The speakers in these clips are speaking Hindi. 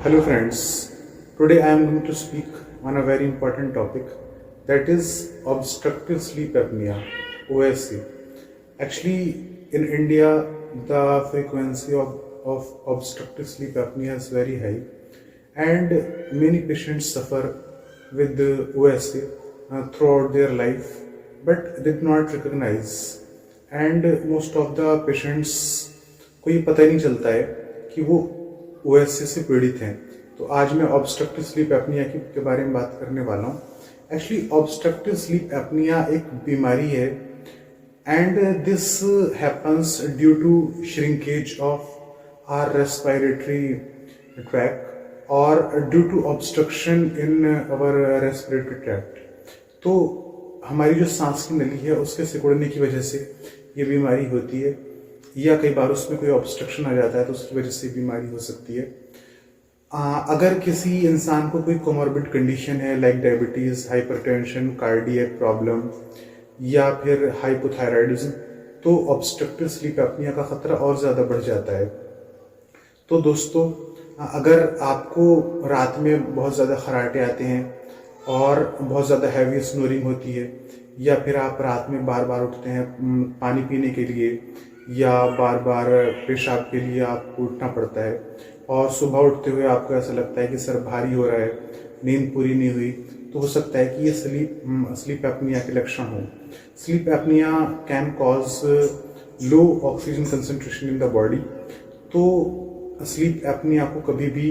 Hello friends, today I am going to speak on a very important topic, that is obstructive sleep apnea, OSA. Actually, in India, the frequency of obstructive sleep apnea is very high, and many patients suffer with the OSA throughout their life but did not recognize. And most of the patients को ये पता ही नहीं चलता है कि वो ओएससी से पीड़ित हैं। तो आज मैं ऑब्स्ट्रक्टिव स्लीप एपनिया के बारे में बात करने वाला हूँ। एक्चुअली ऑब्स्ट्रक्टिव स्लीप एपनिया एक बीमारी है and this happens due to shrinkage of our respiratory track और due to obstruction in our respiratory tract. तो हमारी जो सांस की नली है उसके सिकुड़ने की वजह से ये बीमारी होती है, या कई बार उसमें कोई ऑब्स्ट्रक्शन आ जाता है तो उसकी वजह से बीमारी हो सकती है। अगर किसी इंसान को कोई कोमॉर्बिड कंडीशन है like diabetes, hypertension, cardiac problem या फिर हाइपोथायराइडिज्म, तो ऑब्स्ट्रक्टिव स्लीप एपनिया का खतरा और ज़्यादा बढ़ जाता है। तो दोस्तों, अगर आपको रात में बहुत ज़्यादा खराटे आते हैं और बहुत ज़्यादा हैवी स्नोरिंग होती है, या फिर आप रात में बार बार उठते हैं पानी पीने के लिए या बार बार पेशाब के लिए आपको उठना पड़ता है और सुबह उठते हुए आपको ऐसा लगता है कि सर भारी हो रहा है, नींद पूरी नहीं हुई, तो हो सकता है कि ये स्लीप एपनिया के लक्षण हो। Sleep apnoea can cause low oxygen concentration in the body. तो स्लीप एपनिया को कभी भी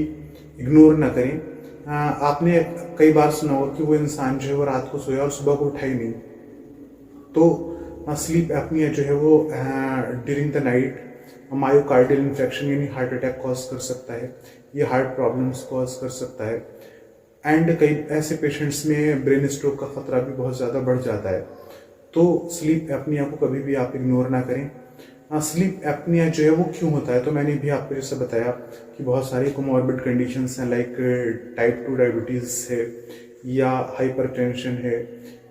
इग्नोर ना करें। आपने कई बार सुना होगा कि वो इंसान जो है वो रात को सोया और सुबह को उठा ही नहीं। तो स्लीप एपनिया जो है वो during the night myocardial infection यानी हार्ट अटैक कॉज कर सकता है, ये हार्ट प्रॉब्लम्स कॉज कर सकता है, एंड कई ऐसे पेशेंट्स में ब्रेन स्ट्रोक का खतरा भी बहुत ज़्यादा बढ़ जाता है। तो स्लीप एपनिया को कभी भी आप इग्नोर ना करें। स्लीप एपनिया जो है वो क्यों होता है, तो मैंने भी आपको जैसे बताया कि बहुत सारी कोमॉर्बिड कंडीशंस हैं लाइक टाइप 2 डायबिटीज़ है या हाइपरटेंशन है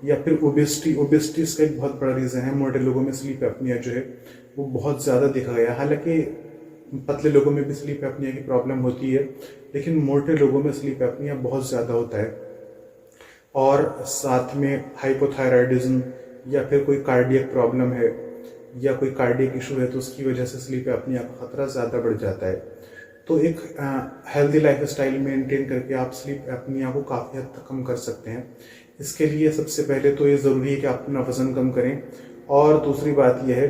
या फिर ओबेसिटी इसका एक बहुत बड़ा रीज़न है। मोटे लोगों में स्लीप एपनिया जो है वो बहुत ज़्यादा देखा गया है। हालांकि पतले लोगों में भी स्लीप एपनिया की प्रॉब्लम होती है, लेकिन मोटे लोगों में स्लीप एपनिया बहुत ज़्यादा होता है। और साथ में हाइपोथायराइडिज्म या फिर कोई कार्डियक प्रॉब्लम है या कोई कार्डियक इशू है, तो उसकी वजह से स्लीप एपनिया का खतरा ज़्यादा बढ़ जाता है। तो एक हेल्दी लाइफ स्टाइल मेंटेन करके आप स्लीप एपनिया को काफ़ी हद तक कम कर सकते हैं। इसके लिए सबसे पहले तो ये ज़रूरी है कि आप अपना वज़न कम करें, और दूसरी बात यह है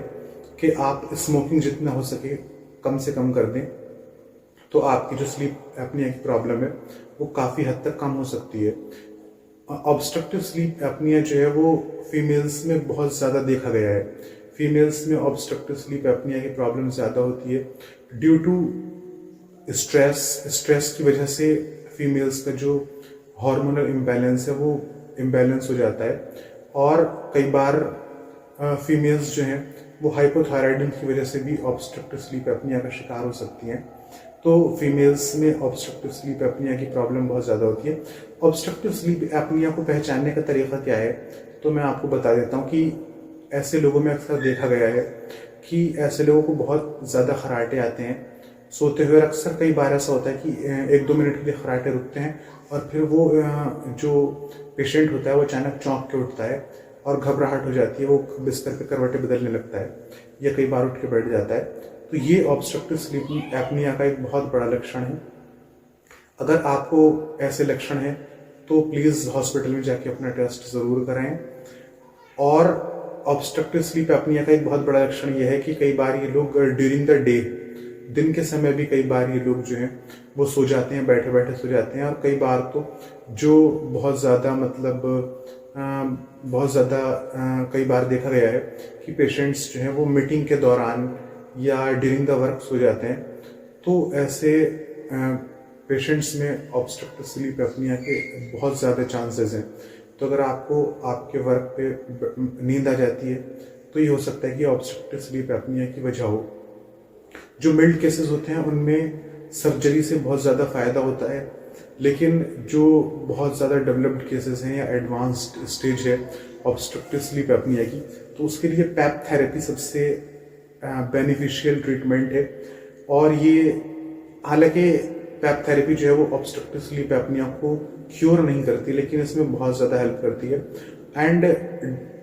कि आप स्मोकिंग जितना हो सके कम से कम कर दें, तो आपकी जो स्लीप एपनिया की प्रॉब्लम है वो काफ़ी हद तक कम हो सकती है। ऑब्स्ट्रक्टिव स्लीप एपनिया जो है वो फीमेल्स में बहुत ज़्यादा देखा गया है। फीमेल्स में ऑब्स्ट्रक्टिव स्लीप एपनिया की प्रॉब्लम ज़्यादा होती है ड्यू टू स्ट्रेस की वजह से फीमेल्स का जो हार्मोनल इम्बैलेंस है वो इम्बैलेंस हो जाता है, और कई बार फीमेल्स जो हैं वो हाइपोथायराइडिज्म की वजह से भी ऑब्स्ट्रक्टिव स्लीप एपनिया का शिकार हो सकती हैं। तो फीमेल्स में ऑब्स्ट्रक्टिव स्लीप एपनिया की प्रॉब्लम बहुत ज़्यादा होती है। ऑब्स्ट्रक्टिव स्लीप एपनिया को पहचानने का तरीका क्या है, तो मैं आपको बता देता हूँ कि ऐसे लोगों में अक्सर देखा गया है कि ऐसे लोगों को बहुत ज़्यादा खराटे आते हैं सोते हुए। अक्सर कई बार ऐसा होता है कि 1-2 मिनट के लिए खराटे रुकते हैं और फिर वो जो पेशेंट होता है वो अचानक चौंक के उठता है और घबराहट हो जाती है, वो बिस्तर पे करवटें बदलने लगता है या कई बार उठ के बैठ जाता है। तो ये ऑब्स्ट्रक्टिव स्लीप एपनिया का एक बहुत बड़ा लक्षण है। अगर आपको ऐसे लक्षण हैं तो प्लीज़ हॉस्पिटल में जाके अपना टेस्ट ज़रूर कराएं। और ऑब्स्ट्रक्टिव स्लीप एपनिया का एक बहुत बड़ा लक्षण ये है कि कई बार ये लोग ड्यूरिंग द डे, दिन के समय भी कई बार ये लोग जो हैं वो सो जाते हैं, बैठे बैठे सो जाते हैं। और कई बार तो जो बहुत ज़्यादा कई बार देखा गया है कि पेशेंट्स जो हैं वो मीटिंग के दौरान या ड्यूरिंग द वर्क सो जाते हैं। तो ऐसे पेशेंट्स में ऑब्स्ट्रक्टिव स्लीप एपनिया के बहुत ज़्यादा चांसेस हैं। तो अगर आपको आपके वर्क पे नींद आ जाती है तो ये हो सकता है कि ऑब्स्ट्रक्टिव स्लीप एपनिया की वजह हो। जो मिल्ड केसेस होते हैं उनमें सर्जरी से बहुत ज़्यादा फ़ायदा होता है, लेकिन जो बहुत ज़्यादा डेवलप्ड केसेस हैं या एडवांस्ड स्टेज है ऑब्स्ट्रक्टिव स्लीप एपनिया की, तो उसके लिए पैप थेरेपी सबसे बेनिफिशियल ट्रीटमेंट है। और ये हालांकि पैप थेरेपी जो है वो ऑब्स्ट्रक्टिव स्लीप एपनिया को क्योर नहीं करती, लेकिन इसमें बहुत ज़्यादा हेल्प करती है। एंड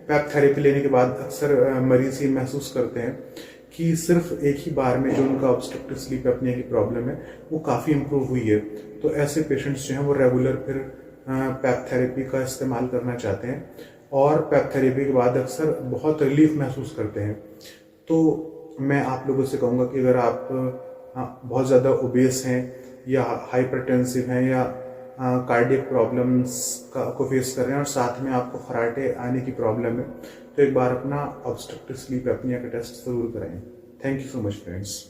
पैप थेरेपी लेने के बाद अक्सर मरीज ये महसूस करते हैं कि सिर्फ एक ही बार में जो उनका ऑब्स्ट्रक्टिव स्लीप एपनिया की प्रॉब्लम है वो काफ़ी इम्प्रूव हुई है। तो ऐसे पेशेंट्स जो हैं वो रेगुलर फिर पैप थेरेपी का इस्तेमाल करना चाहते हैं और पैप थेरेपी के बाद अक्सर बहुत रिलीफ महसूस करते हैं। तो मैं आप लोगों से कहूँगा कि अगर आप बहुत ज़्यादा ओबेस हैं या हाइपरटेंसिव हैं या कार्डियक प्रॉब्लम्स को फेस कर रहे हैं और साथ में आपको खराटे आने की प्रॉब्लम है, तो एक बार अपना ऑब्स्ट्रक्टिव स्लीप एपनिया का टेस्ट ज़रूर कराएं। Thank you so much friends.